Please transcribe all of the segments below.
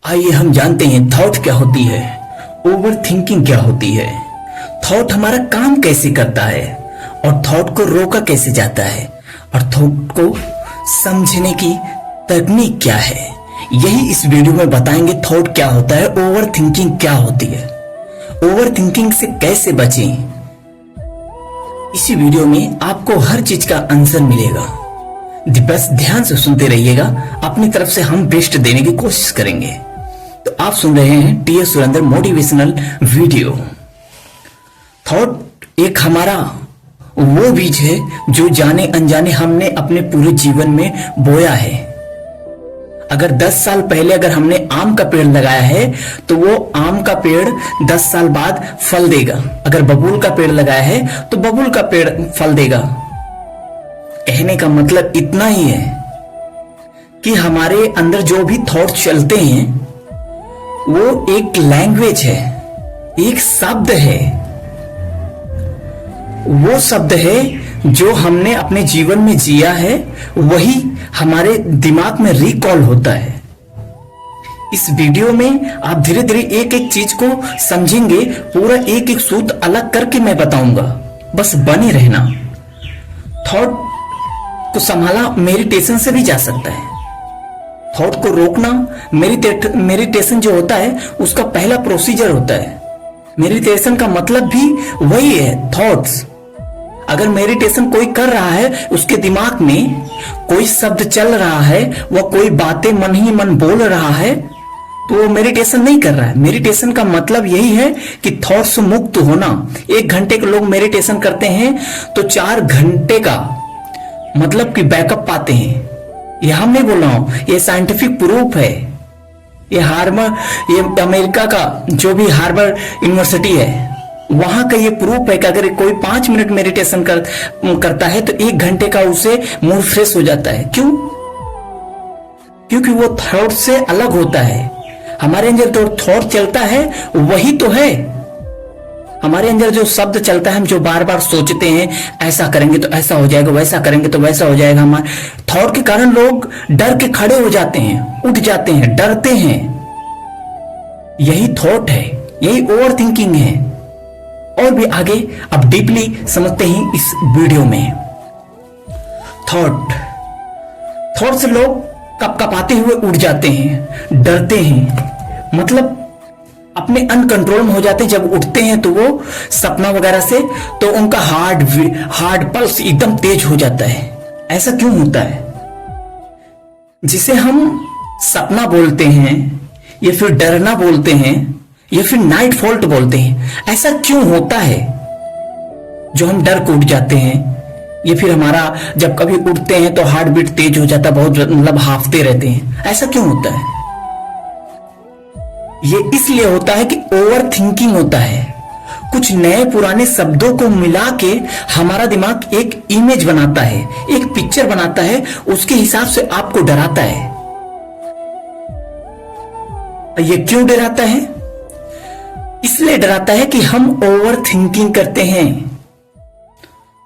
आइए हम जानते हैं थॉट क्या होती है, ओवर थिंकिंग क्या होती है, थॉट हमारा काम कैसे करता है और थॉट को रोका कैसे जाता है और थॉट को समझने की तकनीक क्या है। यही इस वीडियो में बताएंगे। थॉट क्या होता है, ओवर थिंकिंग क्या होती है, ओवर थिंकिंग से कैसे बचें। इसी वीडियो में आपको हर चीज का आंसर मिलेगा। बस ध्यान से सुनते रहिएगा, अपनी तरफ से हम बेस्ट देने की कोशिश करेंगे। तो आप सुन रहे हैं TS Surendra motivational video. Thought एक हमारा वो बीज है जो जाने अनजाने हमने अपने पूरे जीवन में बोया है। अगर 10 साल पहले अगर हमने आम का पेड़ लगाया है तो वो आम का पेड़ 10 साल बाद फल देगा। अगर बबूल का पेड़ लगाया है तो बबूल का पेड़ फल देगा। कहने का मतलब इतना ही है कि हमारे अंदर जो भी थॉट चलते हैं वो एक लैंग्वेज है, एक शब्द है। वो शब्द है जो हमने अपने जीवन में जिया है, वही हमारे दिमाग में रिकॉल होता है। इस वीडियो में आप धीरे धीरे एक एक चीज को समझेंगे, पूरा एक एक सूत्र अलग करके मैं बताऊंगा। बस बने रहना। थॉट को संभाला मेडिटेशन से भी जा सकता है। थॉट को रोकना मेडिटेशन जो होता है उसका पहला प्रोसीजर होता है। मेडिटेशन का मतलब भी वही है, थॉट्स। अगर मेडिटेशन कोई कर रहा है, उसके दिमाग में कोई शब्द चल रहा है, वह कोई बातें मन ही मन बोल रहा है, तो वो मेडिटेशन नहीं कर रहा है। मेडिटेशन का मतलब यही है कि थॉट से मुक्त होना। 1 घंटे के लोग मेडिटेशन करते हैं तो 4 घंटे का मतलब कि बैकअप पाते हैं। ये हम नहीं बोल रहा हूं, ये साइंटिफिक प्रूफ है। ये अमेरिका का जो भी हार्वर्ड यूनिवर्सिटी है, वहां का ये प्रूफ है कि अगर कोई 5 मिनट मेडिटेशन करता है तो 1 घंटे का उसे मूड फ्रेश हो जाता है। क्यों? क्योंकि वो थॉट से अलग होता है। हमारे अंदर जो थॉट चलता है वही तो है। हमारे अंदर जो शब्द चलता है, हम जो बार बार सोचते हैं, ऐसा करेंगे तो ऐसा हो जाएगा, वैसा करेंगे तो वैसा हो जाएगा। हमारे थॉट के कारण लोग डर के खड़े हो जाते हैं, उठ जाते हैं, डरते हैं। यही थॉट है, यही ओवर थिंकिंग है। और भी आगे अब डीपली समझते हैं इस वीडियो में। थॉट से लोग कपकपाते हुए उठ जाते हैं, डरते हैं, मतलब अपने अनकंट्रोल में हो जाते हैं। जब उठते हैं तो वो सपना वगैरह से, तो उनका हार्ट पल्स एकदम तेज हो जाता है। ऐसा क्यों होता है? जिसे हम सपना बोलते हैं या फिर डरना बोलते हैं या फिर नाइट फॉल्ट बोलते हैं, ऐसा क्यों होता है जो हम डर को उठ जाते हैं? या फिर हमारा जब कभी उठते हैं तो हार्ट बीट तेज हो जाता है, बहुत मतलब हाफते रहते हैं। ऐसा क्यों होता है? ये इसलिए होता है कि ओवर थिंकिंग होता है। कुछ नए पुराने शब्दों को मिला के हमारा दिमाग एक इमेज बनाता है, एक पिक्चर बनाता है, उसके हिसाब से आपको डराता है। ये क्यों डराता है? इसलिए डराता है कि हम ओवर थिंकिंग करते हैं।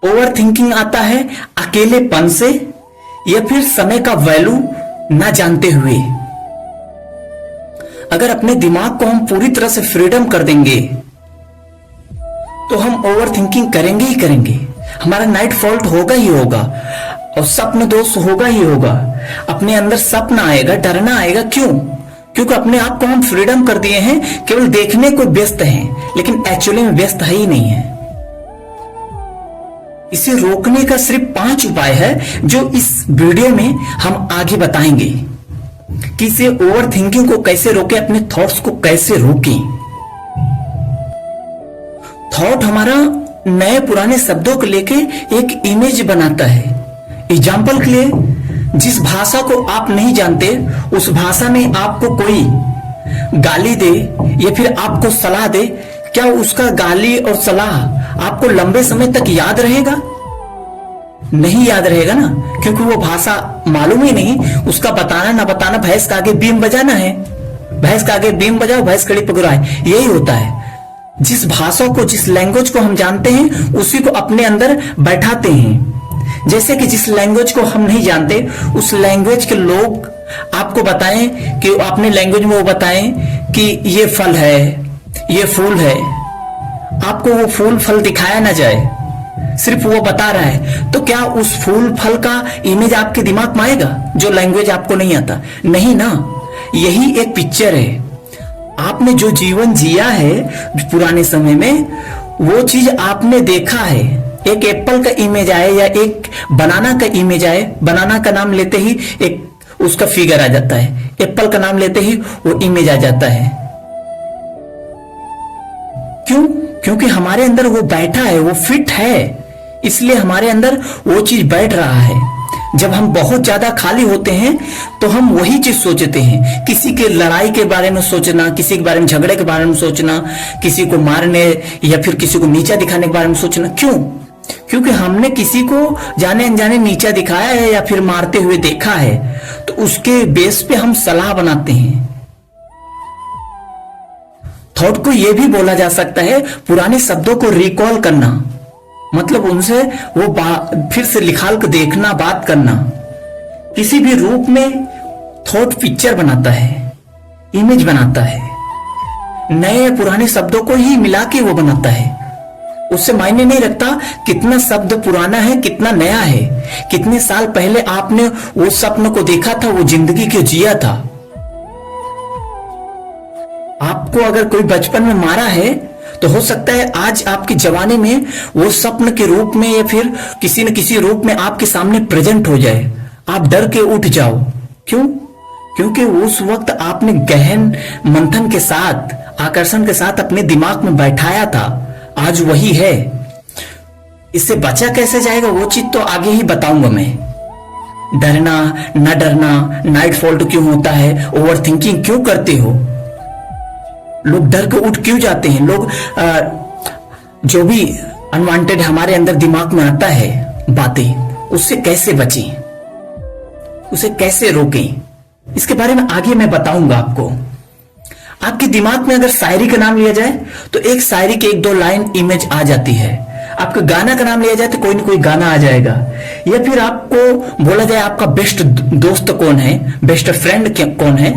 ओवर थिंकिंग आता है अकेलेपन से या फिर समय का वैल्यू ना जानते हुए। अगर अपने दिमाग को हम पूरी तरह से फ्रीडम कर देंगे तो हम ओवर थिंकिंग करेंगे ही करेंगे। हमारा नाइट फॉल्ट होगा ही होगा और स्वप्न दोष होगा ही होगा। अपने अंदर स्वप्न आएगा, डरना आएगा। क्यों? क्योंकि अपने आप को हम फ्रीडम कर दिए हैं, केवल देखने को व्यस्त हैं, लेकिन एक्चुअली में व्यस्त है ही नहीं है। इसे रोकने का सिर्फ 5 उपाय है जो इस वीडियो में हम आगे बताएंगे कि इसे ओवर थिंकिंग को कैसे रोकें, अपने थॉट्स को कैसे रोकें। थॉट हमारा नए पुराने शब्दों को लेके एक इमेज बनाता है। एग्जाम्पल के लिए, जिस भाषा को आप नहीं जानते, उस भाषा में आपको कोई गाली दे या फिर आपको सलाह दे, क्या उसका गाली और सलाह आपको लंबे समय तक याद रहेगा? नहीं याद रहेगा ना, क्योंकि वो भाषा मालूम ही नहीं। उसका बताना ना बताना, भैंस का आगे बीम बजाना है। भैंस का आगे बीम बजाओ, भैंस कड़ी पकड़ाए, यही होता है। जिस भाषा को, जिस लैंग्वेज को हम जानते हैं, उसी को अपने अंदर बैठाते हैं। जैसे कि जिस लैंग्वेज को हम नहीं जानते उस लैंग्वेज के लोग आपको बताएं कि अपने लैंग्वेज में वो बताएं कि ये फल है, ये फूल है, आपको वो फूल फल दिखाया ना जाए, सिर्फ वो बता रहा है, तो क्या उस फूल फल का इमेज आपके दिमाग में आएगा जो लैंग्वेज आपको नहीं आता? नहीं ना। यही एक पिक्चर है। आपने जो जीवन जिया है पुराने समय में, वो चीज आपने देखा है। एक एप्पल का इमेज आए या एक बनाना का इमेज आए, बनाना का नाम लेते ही एक उसका फिगर आ जाता है, एप्पल का नाम लेते ही वो इमेज आ जाता है। क्यों? क्योंकि हमारे अंदर वो बैठा है, वो फिट है, इसलिए हमारे अंदर वो चीज बैठ रहा है। जब हम बहुत ज्यादा खाली होते हैं तो हम वही चीज सोचते हैं, किसी के लड़ाई के बारे में सोचना, किसी के बारे में झगड़े के बारे में सोचना, किसी को मारने या फिर किसी को नीचा दिखाने के बारे में सोचना। क्यों? क्योंकि हमने किसी को जाने अनजाने नीचा दिखाया है या फिर मारते हुए देखा है, तो उसके बेस पे हम सलाह बनाते हैं। थॉट को यह भी बोला जा सकता है पुराने शब्दों को रिकॉल करना, मतलब उनसे वो फिर से निकाल कर देखना, बात करना। किसी भी रूप में थॉट पिक्चर बनाता है, इमेज बनाता है, नए पुराने शब्दों को ही मिला के वो बनाता है। उससे मायने नहीं रखता कितना शब्द पुराना है, कितना नया है, कितने साल पहले आपने वो सपन को देखा था, वो जिंदगी क्यों जिया था। आपको अगर कोई बचपन में मारा है तो हो सकता है आज आपकी जवानी में वो स्वप्न के रूप में या फिर किसी न किसी रूप में आपके सामने प्रेजेंट हो जाए, आप डर के उठ जाओ। क्यों? क्योंकि उस वक्त आपने गहन मंथन के साथ, आकर्षण के साथ अपने दिमाग में बैठाया था, आज वही है। इससे बचा कैसे जाएगा वो चीज तो आगे ही बताऊंगा मैं। डरना, न डरना, नाइट फॉल्ट क्यों होता है, ओवर थिंकिंग क्यों करते हो, लोग डर के उठ क्यों जाते हैं, लोग जो भी अनवांटेड हमारे अंदर दिमाग में आता है बातें, उससे कैसे बचें, उसे कैसे रोकें, इसके बारे में आगे मैं बताऊंगा आपको। आपके दिमाग में अगर शायरी का नाम लिया जाए तो एक शायरी के 1-2 लाइन इमेज आ जाती है। आपका गाना का नाम लिया जाए तो कोई ना कोई गाना आ जाएगा। या फिर आपको बोला जाए आपका बेस्ट दोस्त कौन है, बेस्ट फ्रेंड कौन है,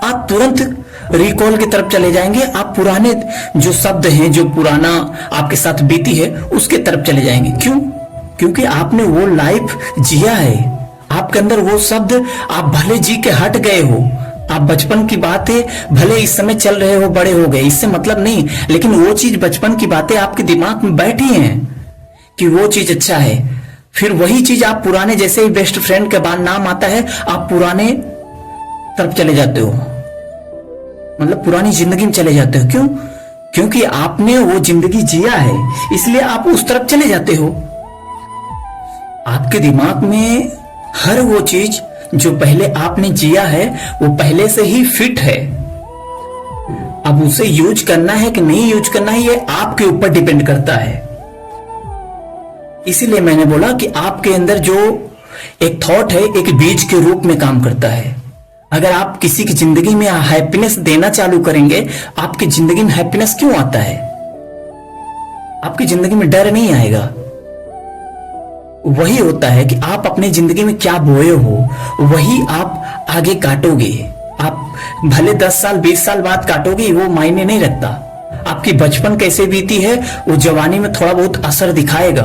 आप तुरंत रिकॉल की तरफ चले जाएंगे। आप पुराने जो शब्द हैं, जो पुराना आपके साथ बीती है, उसके तरफ चले जाएंगे। क्यों? क्योंकि आपने वो लाइफ जिया है, आपके अंदर वो शब्द, आप भले जी के हट गए हो, आप बचपन की बातें भले इस समय चल रहे हो, बड़े हो गए, इससे मतलब नहीं, लेकिन वो चीज, बचपन की बातें आपके दिमाग में बैठी हैं कि वो चीज अच्छा है। फिर वही चीज आप पुराने, जैसे ही बेस्ट फ्रेंड के बाद नाम आता है, आप पुराने तरफ चले जाते हो, मतलब पुरानी जिंदगी में चले जाते हो। क्यों? क्योंकि आपने वो जिंदगी जिया है, इसलिए आप उस तरफ चले जाते हो। आपके दिमाग में हर वो चीज जो पहले आपने जिया है, वो पहले से ही फिट है। अब उसे यूज करना है कि नहीं यूज करना है, ये आपके ऊपर डिपेंड करता है। इसीलिए मैंने बोला कि आपके अंदर जो एक थॉट है, एक बीज के रूप में काम करता है। अगर आप किसी की जिंदगी में हैप्पीनेस देना चालू करेंगे, आपकी जिंदगी में हैप्पीनेस क्यों आता है? आपकी जिंदगी में डर नहीं आएगा। वही होता है कि आप अपनी जिंदगी में क्या बोए हो, वही आप आगे काटोगे। आप भले 10 साल 20 साल बाद काटोगे, वो मायने नहीं रखता। आपकी बचपन कैसे बीती है, वो जवानी में थोड़ा बहुत असर दिखाएगा।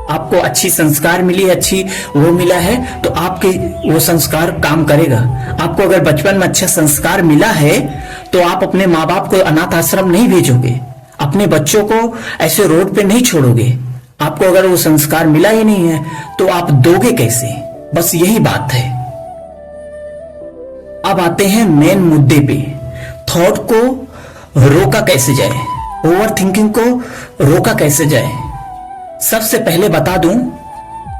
आपको अच्छी संस्कार मिली, अच्छी वो मिला है, तो आपके वो संस्कार काम करेगा। आपको अगर बचपन में अच्छा संस्कार मिला है तो आप अपने माँ बाप को अनाथ आश्रम नहीं भेजोगे, अपने बच्चों को ऐसे रोड पे नहीं छोड़ोगे। आपको अगर वो संस्कार मिला ही नहीं है तो आप दोगे कैसे? बस यही बात है। अब आते हैं मेन मुद्दे पे, थॉट को रोका कैसे जाए, ओवर थिंकिंग को रोका कैसे जाए। सबसे पहले बता दूं,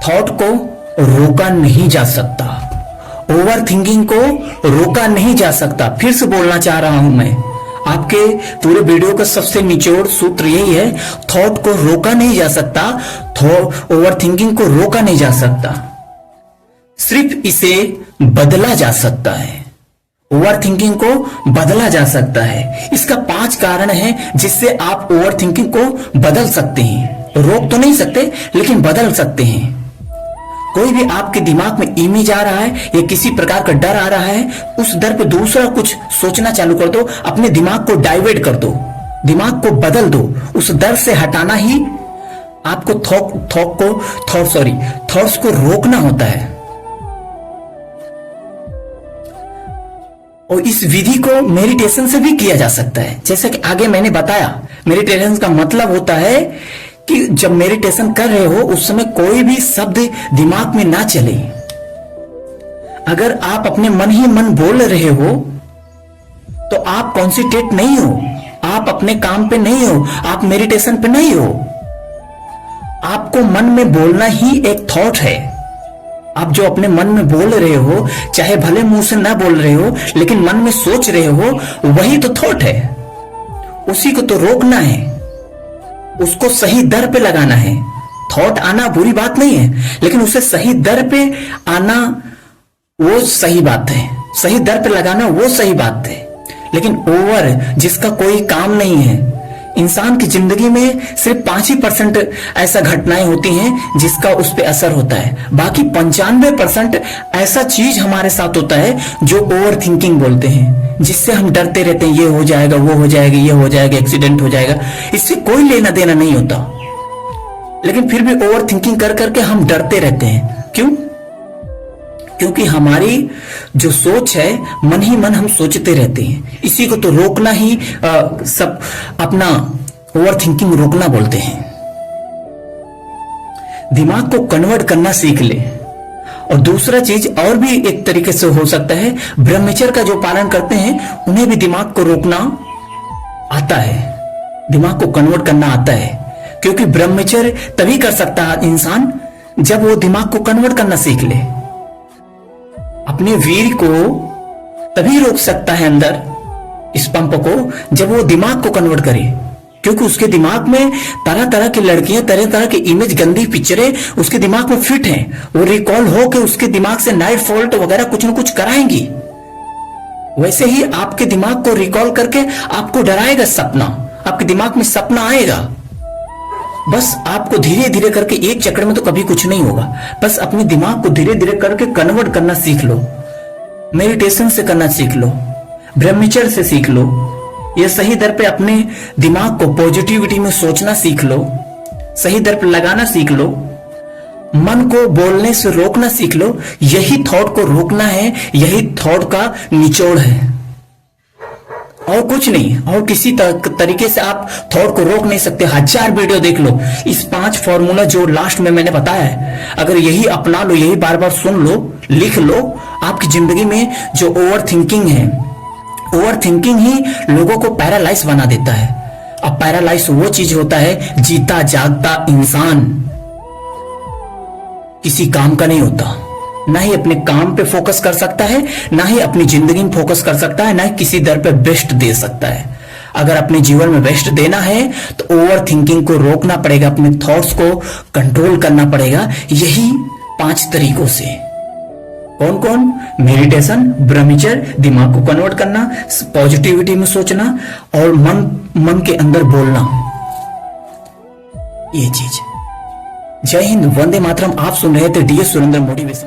थॉट को रोका नहीं जा सकता, ओवर थिंकिंग को रोका नहीं जा सकता। फिर से बोलना चाह रहा हूं मैं, आपके पूरे वीडियो का सबसे निचोड़ सूत्र यही है, थॉट को रोका नहीं जा सकता, ओवर थिंकिंग को रोका नहीं जा सकता, सिर्फ इसे बदला जा सकता है। ओवर थिंकिंग को बदला जा सकता है। इसका 5 कारण है जिससे आप ओवर थिंकिंग को बदल सकते हैं। रोक तो नहीं सकते, लेकिन बदल सकते हैं। कोई भी आपके दिमाग में इमेज आ रहा है या किसी प्रकार का डर आ रहा है, उस डर पे दूसरा कुछ सोचना चालू कर दो, अपने दिमाग को डाइवर्ट कर दो, दिमाग को बदल दो। उस डर से हटाना ही आपको थॉट्स को रोकना होता है। और इस विधि को मेडिटेशन से भी किया जा सकता है। जैसे कि आगे मैंने बताया, मेडिटेशन का मतलब होता है कि जब मेडिटेशन कर रहे हो उस समय कोई भी शब्द दिमाग में ना चले। अगर आप अपने मन ही मन बोल रहे हो तो आप कॉन्सेंट्रेट नहीं हो, आप अपने काम पे नहीं हो, आप मेडिटेशन पे नहीं हो। आपको मन में बोलना ही एक थॉट है। आप जो अपने मन में बोल रहे हो, चाहे भले मुंह से ना बोल रहे हो, लेकिन मन में सोच रहे हो, वही तो थॉट है। उसी को तो रोकना है, उसको सही दर पे लगाना है। थॉट आना बुरी बात नहीं है, लेकिन उसे सही दर पे आना वो सही बात है, सही दर पे लगाना वो सही बात है। लेकिन ओवर जिसका कोई काम नहीं है, इंसान की जिंदगी में सिर्फ 5% ऐसा घटनाएं होती हैं जिसका उस पर असर होता है। बाकी 95% ऐसा चीज हमारे साथ होता है जो ओवर थिंकिंग बोलते हैं, जिससे हम डरते रहते हैं, ये हो जाएगा, वो हो जाएगा, ये हो जाएगा, एक्सीडेंट हो जाएगा। इससे कोई लेना देना नहीं होता, लेकिन फिर भी ओवर थिंकिंग कर करके हम डरते रहते हैं। क्यों? क्योंकि हमारी जो सोच है, मन ही मन हम सोचते रहते हैं। इसी को तो रोकना ही सब अपना ओवर थिंकिंग रोकना बोलते हैं। दिमाग को कन्वर्ट करना सीख ले। और दूसरा चीज और भी एक तरीके से हो सकता है, ब्रह्मचर्य का जो पालन करते हैं उन्हें भी दिमाग को रोकना आता है, दिमाग को कन्वर्ट करना आता है। क्योंकि ब्रह्मचर्य तभी कर सकता है इंसान जब वो दिमाग को कन्वर्ट करना सीख ले। अपने वीर को तभी रोक सकता है अंदर इस पंप को जब वो दिमाग को कन्वर्ट करे। क्योंकि उसके दिमाग में तरह तरह की लड़कियां, तरह तरह की इमेज, गंदी पिक्चरें उसके दिमाग में फिट हैं। वो रिकॉल हो के उसके दिमाग से नाइट फॉल्ट वगैरह कुछ न कुछ कराएंगी। वैसे ही आपके दिमाग को रिकॉल करके आपको डराएगा सपना, आपके दिमाग में सपना आएगा। बस आपको धीरे धीरे करके, एक चक्कर में तो कभी कुछ नहीं होगा। बस अपने दिमाग को धीरे धीरे करके कन्वर्ट करना सीख लो। मेडिटेशन से करना सीख लो, ब्रह्मचर्य से सीख लो, ये सही दर पे अपने दिमाग को पॉजिटिविटी में सोचना सीख लो, सही दर पे लगाना सीख लो, मन को बोलने से रोकना सीख लो। यही थॉट को रोकना है, यही थॉट का निचोड़ है, और कुछ नहीं। और किसी तरीके से आप थॉट को रोक नहीं सकते। 1000 वीडियो देख लो, इस 5 फॉर्मूला जो लास्ट में मैंने बताया है, अगर यही अपना लो, यही बार बार सुन लो, लिख लो, आपकी जिंदगी में जो ओवर थिंकिंग है, ओवर थिंकिंग ही लोगों को पैरालाइज बना देता है। अब पैरालाइज वो चीज होता है, जीता जागता इंसान किसी काम का नहीं होता, ना ही अपने काम पे फोकस कर सकता है, ना ही अपनी जिंदगी में फोकस कर सकता है, ना ही किसी दर पे बेस्ट दे सकता है। अगर अपने जीवन में बेस्ट देना है तो ओवर थिंकिंग को रोकना पड़ेगा, अपने थॉट्स को कंट्रोल करना पड़ेगा, यही 5 तरीकों से। कौन कौन? मेडिटेशन, ब्रह्मचर्य, दिमाग को कन्वर्ट करना, पॉजिटिविटी में सोचना, और मन के अंदर बोलना, ये चीज। जय हिंद, वंदे मातरम। आप सुन रहे थे DS सुरेंद्र मोटिवेशन।